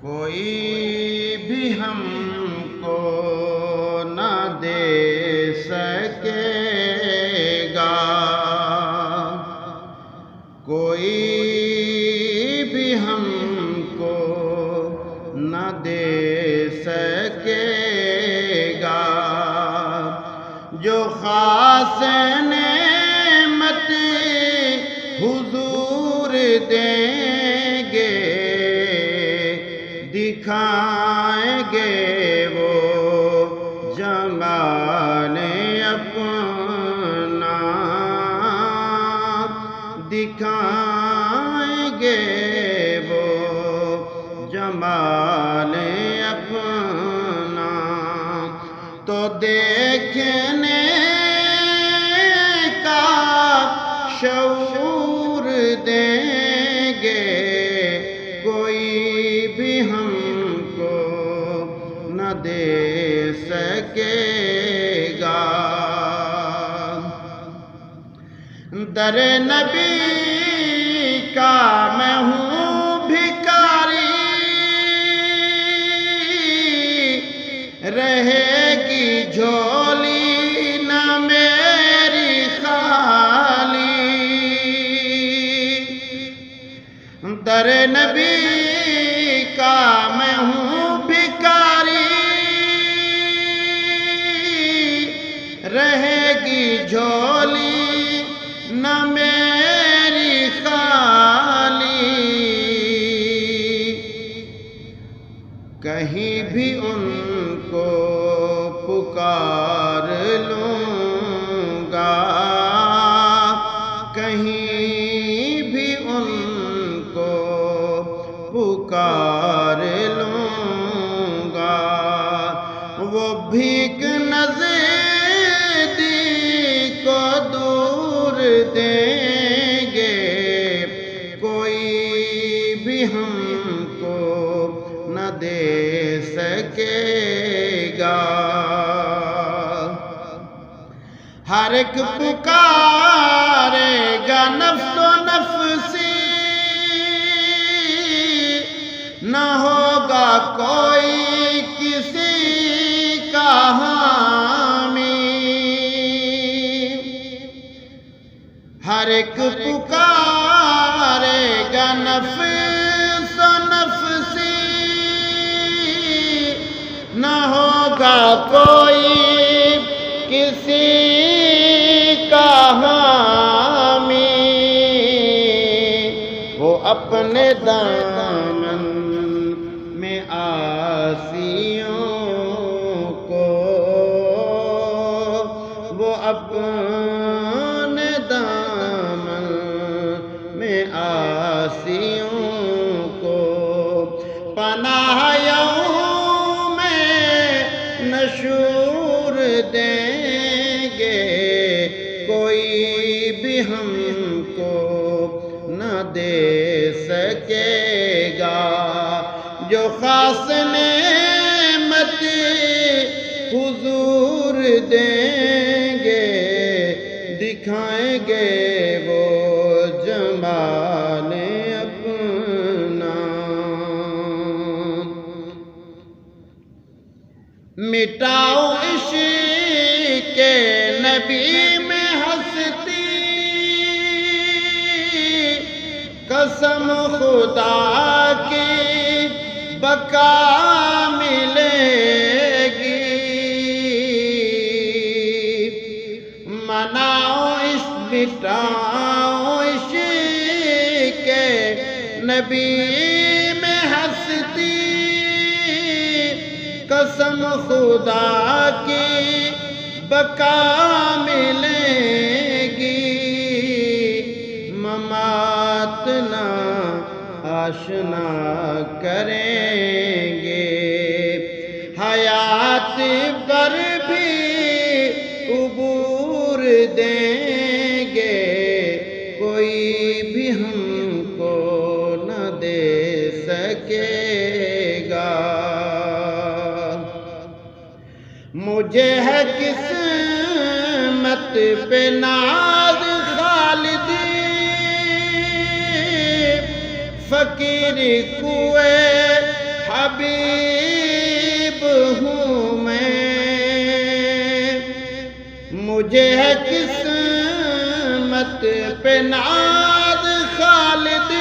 کوئی بھی ہم کو نہ دے سکے گا، کوئی بھی ہم کو نہ دے سکے گا، جو خاص نعمت حضور دیں گے، دکھائیں گے وہ جمال اپنا، دکھائیں گے وہ جمال اپنا، تو دیکھنے کا شعور دیں گے، کوئی بھی ہم کو نہ دے سکے گا۔ در نبی کا میں ہوں بھکاری، رہے گی جھولی نہ میری خالی، در نبی کا میں ہوں بھکاری، رہے گی جھولی نہ میری خالی، کہیں بھی ان کو پکار لوں گا، کہیں بھی ان کو پکار لوں گا، وہ بھیک نزدیک کو دور دیں گے، کوئی بھی ہم کو نہ دے سکے گا۔ ہر ایک پکارے گا نفس و نفسی، نہ ہوگا کوئی کسی کا حامی، ہر ایک پکارے گا نفس و نفسی، نہ ہوگا کوئی کسی کا حامی، وہ اپنے دامن میں عاصیوں کو، وہ اپنے دامن میں عاصیوں کو، پناہ یوم نشور دیں گے، کوئی بھی ہم کو نہ دے سکے گا، جو خاص نعمت حضور دیں گے، دکھائیں گے وہ جمال اپنا، مٹاؤ عشق نبی میں ہستی، قسم خدا کی بقا ملے گی، مناؤ عشق مٹاؤ عشق نبی میں ہستی، قسم خدا کی بقا ملے گی، ممات نہ آشنا کریں گے، حیات پر بھی عبور دیں گے، کوئی بھی ہم کو نہ دے سکے گا۔ مجھے ہے قسمت پہ ناز خالد، فقیر کوئے حبیب ہوں میں، مجھے ہے قسمت پہ ناز خالد،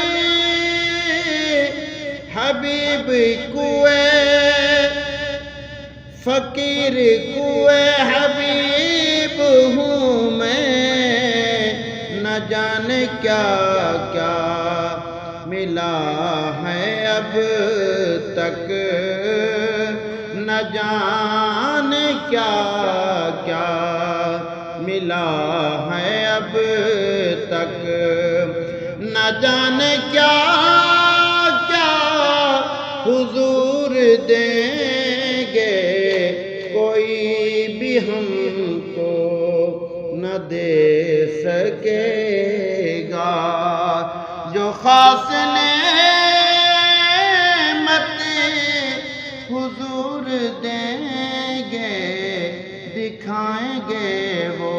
حبیب کوئے فقیر کوئے حبیب ہوں میں، نہ جانے کیا کیا ملا ہے اب تک، نہ جانے کیا کیا ملا ہے اب تک، نہ جانے کیا کیا حضور دیں گے، کوئی بھی ہم کو نہ دے سکے گا، جو خاص نعمت حضور دیں گے، دکھائیں گے وہ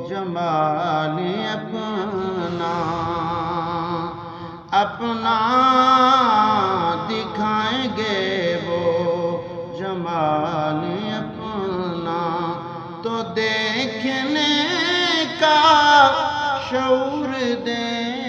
جمال اپنا، اپنا دکھائیں گے وہ جمال اپنا، تو دیکھنے کا شعور دیں